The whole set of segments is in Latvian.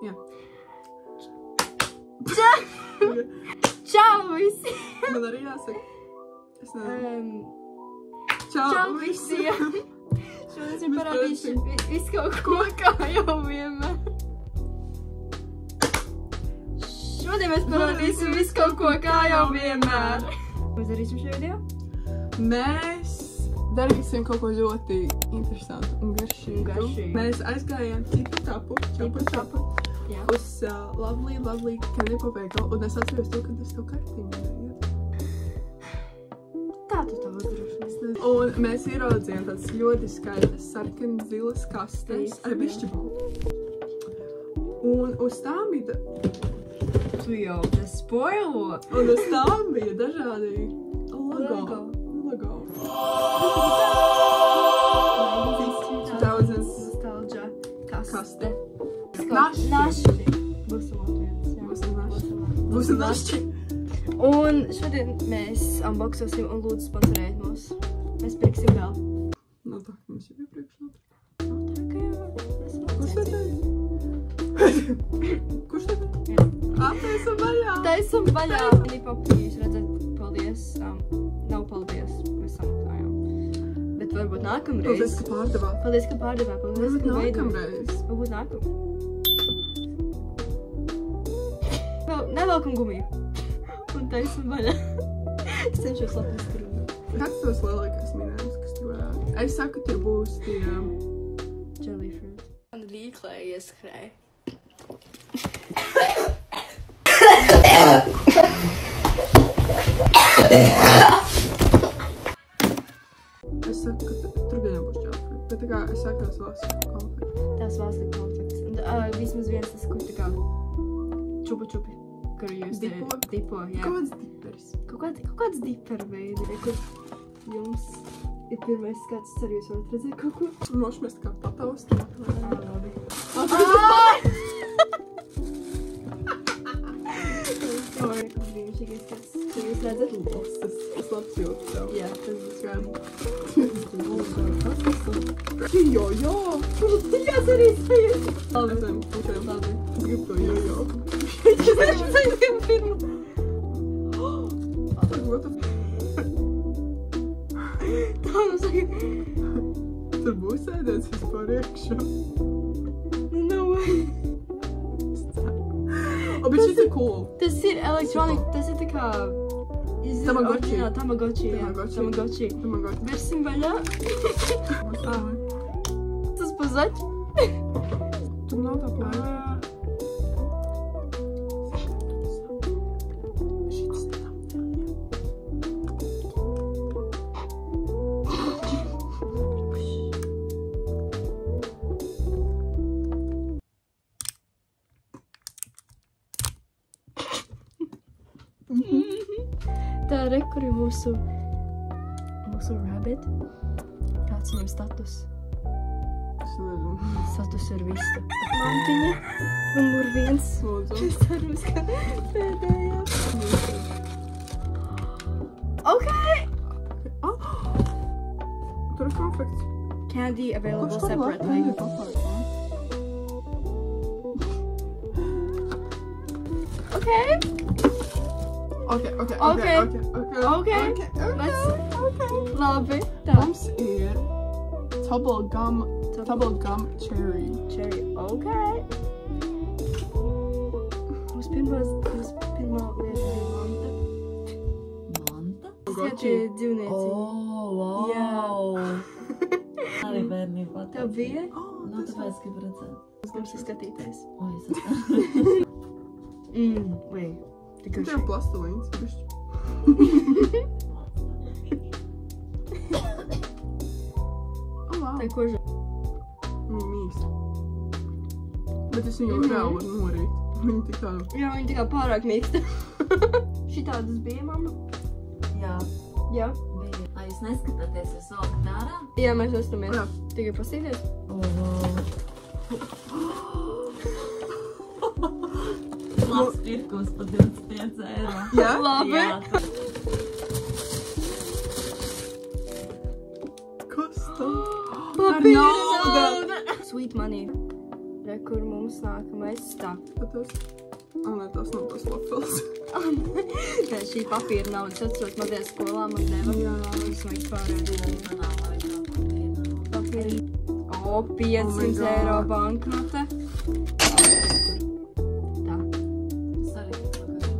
Jā. Čau visiem! Man arī jāsaka. Es nezinu. Čau visiem! Šodien ir parādījuši visu kaut ko, kā jau vienmēr. Šodien mēs parādīsim visu kaut ko, kā jau vienmēr. Mēs darīsim šajā video? Mēs darīsim kaut ko ļoti interesantu un garšīgu. Mēs aizgājām citu tapu, čapu, uz lovely Candy Pop veikalu, un es atceros to, kad es tev kartiņu neiet. Tā tu tā uzdrošinies. Un mēs ieraudzījām tādas ļoti skaļas sarkanas zilas kastes ar bišķi baltu. Un uz tām bija... Tu jau te spoilo! Un uz tām bija dažādi logo. 2000 nostalģa kaste. Našķi. Būsim našķi. Un šodien mēs unboxosim un lūdzu sponsorēt mūs. Mēs pirksim vēl. Nu tā, mums jau iepriekš nav. Kurš tagad? Taisam vaļā! Taisam vaļā! Candy Pop, jūs redzat, paldies. Nav paldies, mēs samaksājām. Bet varbūt nākamreiz. Paldies, ka pārdevāt. Paldies, ka pārdevāt. Paldies, ka nākamreiz. Varbūt nākamreiz. Nevelkam gumiju. Un taisam vaļā. Es cenšos lapis tur. Kāds tos lielākais minējums, kas tur varētu? Es saku, tur būs tie... Jellyfruit. Man līklē ieskrēja. Es saku, ka tur gan būs jellyfruit. Bet tā kā es saku, tās valsts konfekts. Tās valsts konfekts. Un vismaz viens tas, kur tā kā čupa-čupi. Kuru jūs dipo, jā. Kāds dipers? Kaut kāds diperu veidi, kur jums ir pirmais skats, ceru jūs varat redzēt kaut ko. Moši mēs tā kā pataustu. Labi. Brīnišķīgais skats. Ceru jūs redzat? Tas labs jūtas tev. Jā, tas būs gan. Jo. Kāds arī sajies. Labi. Es gribu to jo. Es aizgāju pirmu. What the f***? Tā mums saka. Tur būs ēdēts vispār iekšā. No way. Bet šis ir cool. Tas ir elektronika, tas ir tā kā... Tamagotchi. Tamagotchi. Versim vaļā. Tas pazaķi. Tur nav tā plēja. Tā re, kur ir mūsu rabbit. Kāds viņam status? Es nezinu. Status ir vista. Mantiņa. Numur 1. Lūdzu. Es ceru, ka pēdējā. Ok! Tur ir konfekts. Candy available separately. Ok. Ok. Labi. Tā. Mums ir Bubblegum Cherry. Ok. Mums pirmā lieta ir manta. Manta? Tie dzīvnieci. Wow! Jā. Arī bērniem patīk. Tev bija? Nu, tāpēc gribu redzēt. Mums ir skatītājs. O, es atceru. Vai. Tur ir plastelīns, bišķi. Tā ir koža. Viņa mīst. Bet es viņu reāli varu norīt. Viņa tik tādu. Jā, viņa tā kā pārāk mīksta. Šitādas bija, mamma? Jā. Jā. Bija. Ai, jūs neskatāties, jūs valkat ārā? Jā, mēs neskatāmies. Jā. Tikai pasīties. Labs pirkums par 25 eiro. Jā? Labi. Jā. Kas tā? Papīra nauda! Sweet money. Re, kur mums nākamais stāv. Tas. Nē, tas nav tas wafels. Nē, šī papīra nav. Es atceros, mazajā skolā man deva. Jā. Visu laiku pārējā. Manā laikā papīra. O, 500 eiro banknote. Tā. Es arī pagājušajā.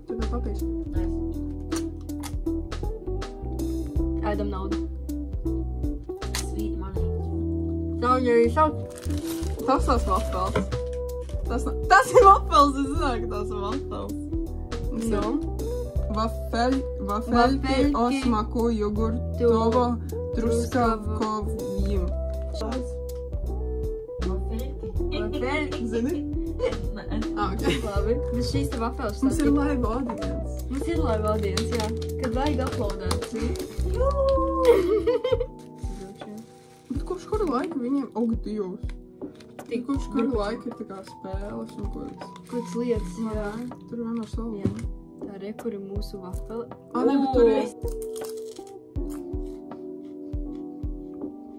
Tur ir papīrs. Ēdam naudu. Sweet money. Naudu arī sauc. Tas tās wafels. Tas ir wafels, es zināju, ka tas ir wafels. Nu? Vafelki osmaku jogurtovo truskakovim. Wafelki. Zini? Nē. Ok. Labi. Bet šīs te vafeles Mums ir live audience. Mums ir live audience, jā. Kad vajag aplaudēt. Bet kopš kura laika viņiem, Dievs. Kopš kura laika ir tā kā spēles un kodas. Kāds lietas, jā. Tur vienmēr savu. Jā. Tā re, kur ir mūsu vafeli. Nē, bet tur ir.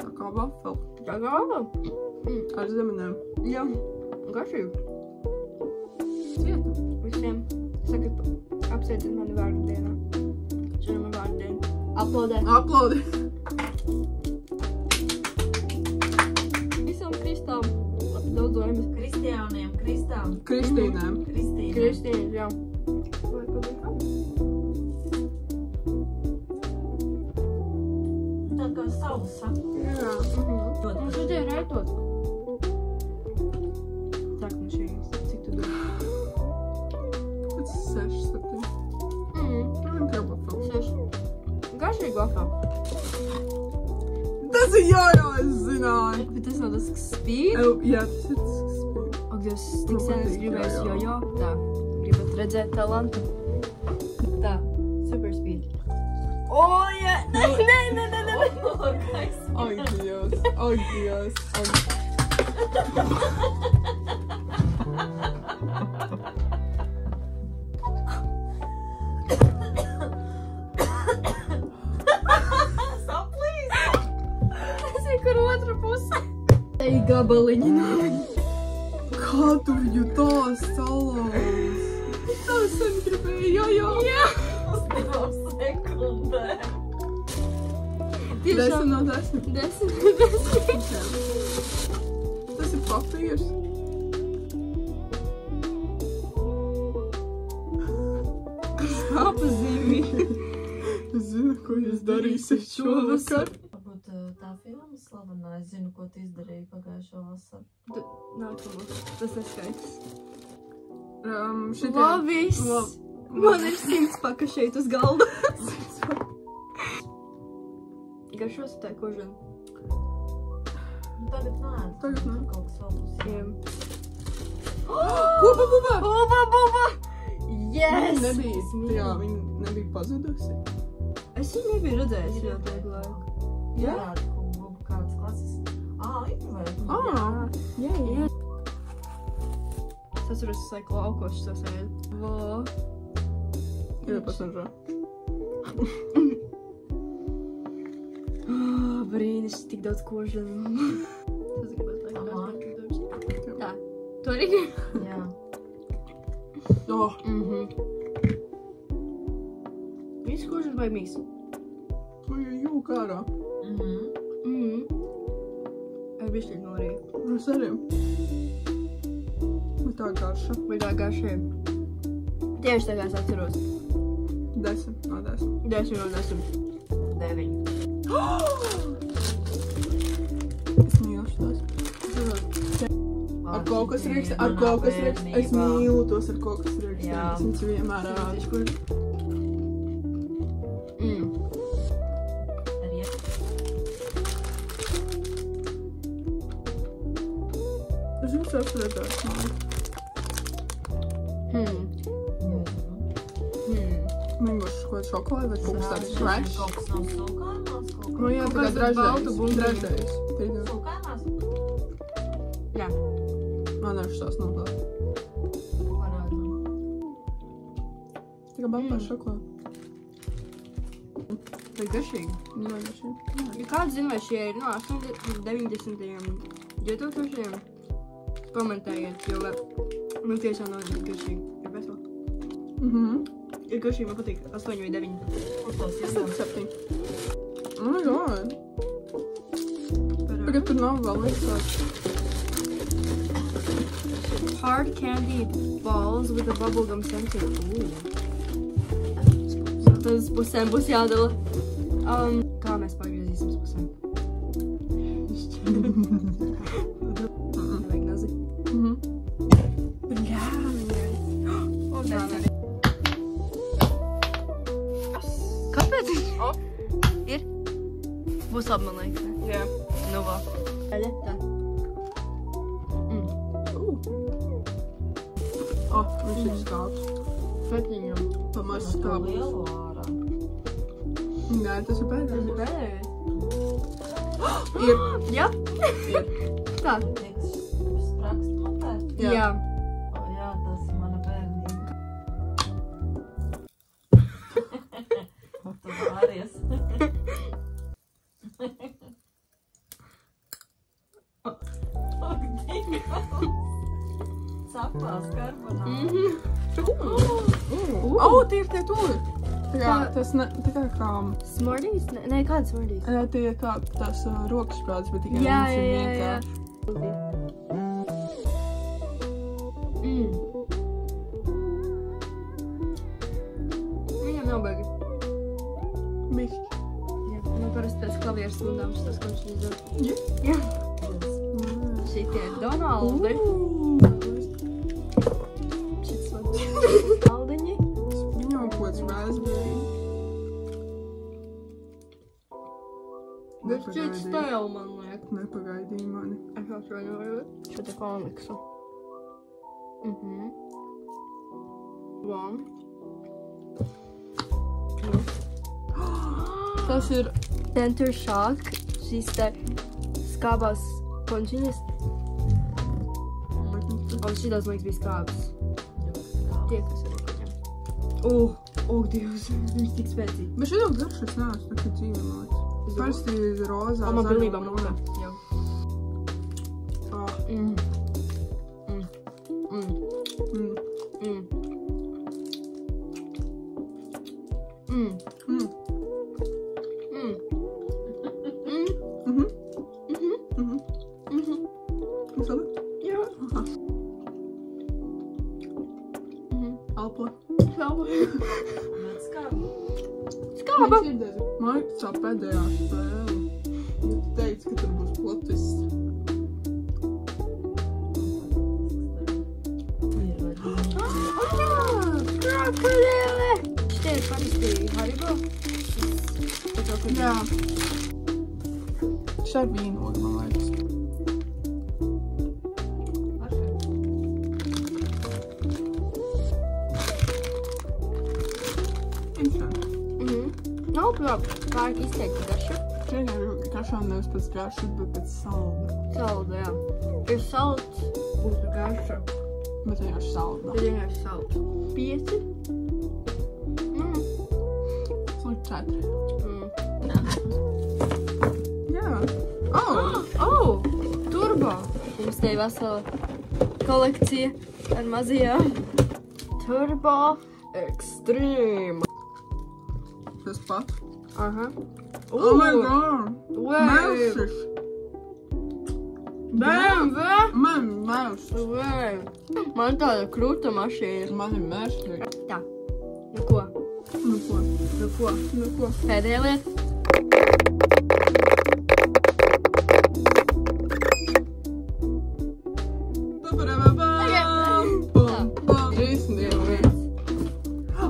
Tā kā wafel. Tā kā vēl? Ar zemenēm. Jā. Garšīgi. Cieta. Visiem. Sakat, apsveicit mani vārdu dienā. Šodien man vārdu diena. Aplaudē. Aplaudi. Visam kristām. Daudz laimes. Kristiāniem, Kristām. Kristīnēm. Kristīniem. Kristīnas, jā. Vai patīkam? Tā kā sausa. Jā. Mums vajadzēja raitot. Tā, ka mašīnas. Cik tu dod? Pēc 6, 7. Viņam kā wafel. 6. Garšīgi vafeli. Tas ir jā, es zināju. Bet tas nav tas, kas spīd. Jā, tas ir tas, kas spīd. Ak, Dievs, tik sen es gribēju Jā. jojo. Tā, gribat redzēt talantu. Tā, super speed. O, jā! Nē! Ai, Dievs. Ai, Dievs. Ai. Es ir kur otra puse. Ej, gabaliņi nav. Kā tu viņu tā salauz? Tā sen gribēju, jā. Uz 2 sekundēm. 10 no 10. 10. Tas ir papīrs. Apazīmī. Es zinu, ko jūs darīsiet šovakar. Varbūt tā filma slavenā. Es zinu, ko tu izdarīji pagājušo vasaru. Nav filmas. Tas neskaitas. Šitie... Lavis! Man ir 100 paka šeit uz galda. Garšos tā kožana. Tagad nē. Tagad nē. Kaut kas vēl būs. Buba, buba! Buba, buba! Yes! Jā, viņa nebija pazudusi. Es viņu nebiju redzējis ļoti ilgu laiku. Jā, kāds klases. Viņa vai? Jā. Es atceros, es laiku laukos šo sēdu. Vo. Jā, pasanžā. Brīnišķi, tik daudz kožana. Tas gribētu laiku. Tā. Tu arī? Jā. Oh, Visu kožana vai mīs? jūk ārā. Ar bišķiņu norīju. Es arī. Vai tā garša? Vai tā garšiem? Tieši tā kā es atceros. 10 no 10. 10 no 10. 9. Es mīlu šitos. Ar kokas rieksti, ar kokas rieksti. Es mīlu tos ar kokas rieksti. Jā. Es viņus vienmēr ādu. Es jums atcerētās, māju. Mingošs kaut šokolādi vai kaut kas tāds trash? Kaut kas nav sūkainās? Nu jā, tā kā dražējis. Sūkainās? Jā. Man ar šitās noglāt. Parādā. Tā kā baltā šokolādi. Bet garšīgi. Ļoti garšīgi. Ja kāds zina, vai šie ir no 90. 2000. Komentējiet, jo man tiešām nav garšīgi. Kāpēc vēl? Ir garšīgi, man patīk 8 vai 9. Kur tos Es iesam? tev 7. Oh my god. Tagad tur nav vēl nekāds. Hard candy balls with a bubblegum center. Tas pusēm būs jādala. Kā mēs pagriezīsim uz pusēm? Nevajag nazi. Jā, o, nē. Kāpēc? Ir? Būs labi, man liekas, ne? Jā. Nu, vēl. Aļa, tā. Viņš ir skāps. Fetiņam. Pamaz To skāps. lielo ārā. Nē, tas ir pēdējais. Pēdējais. Ir. Jā. Tā. Tiks sprakst mutē. Jā. O jā, tas ir mana bērnība. Tu vāries. Ak, Dievs. Sapās karbonādi. Tie ir tie tur. Tas ne, tā kā Smarties? Nē, kāda Smarties? tie kā tās rokašprāts, bet tikai Jā, viņas ir jā, jā, jā. vienkārši. Viņam nav baigi. Bišķi. Jā, man parasti pēc klavieres stundām šitas, ko viņš izdara. Jā. Jā. Šitie ir Donaldi. Šits man. Donaldiņi. Viņam kaut kāds raspberry. Bet šeit stēl, man liek. Nepagaidīja mani. Es jau šo nevaru. Šo te komiksu. One. Tas ir Center Shock. Šīs te skābās končiņas. O, šitās, man liekas, bija skābas. Tie, kas ir koņiem. Dievs, viņš tik spēcīgi. Bet šī nav garša, es neesmu tā kā dzīvenots. Parasti rozā. Man pilnībā mūka. Jau. Alpa. Bet skabu. Skāba! Man liekas, tā pēdējā spēle. Tu teici, ka tur būs plotis. Krokodile! Šitie ir parasti Haribo. Jā. Šai vīnogi, man liekas. Nav labi. Vajag izteikti garšu. Šeit ir garšām nevis pēc garšas, bet pēc salda. Salda, jā. Ir salds, būtu garša. Bet vienkārši salda. Bet vienkārši salds. 5. Slik 4. Jā. Turbo! Mums te ir vesela kolekcija ar mazajām. Turbo Extreme. Tas pat. Aha. Oh my god. Wow. Mēsas. BMW! Man mēsas. Wow. Man tāda krūta mašīna. Man ir mēsas. Tā. Nu ko? Nu ko? Nu ko? Nu ko? Pēdējā lieta.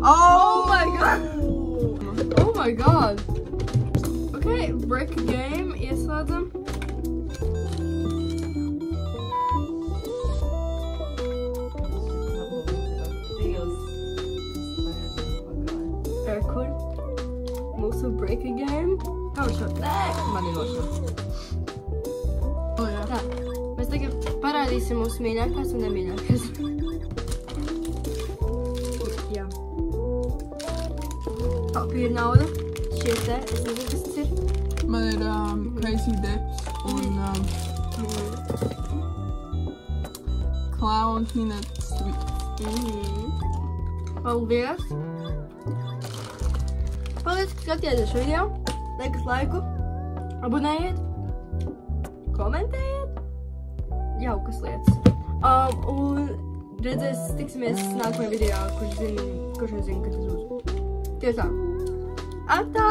Oh my god! Oh my god! Okay, brick game, ieslēdzam. Kur? Mūsu break game? Kā viņš šo? Nē, man ir nošana. Oh, jā. Tā, mēs tagad parādīsim mūsu mīļākās un nemīļākās. Jā. Papīra nauda. šie te, es nezinu, kas tas ir. Man ir Crazy Dips un Clown Peanut Sweet. Paldies! Paldies, ka skatījāties šo video. Liekat laiku, abonējiet, komentējiet, jaukas lietas. Un tiksimies nākamajā video, kurš nezinu, kad tas būs. Tieši tā. Atā!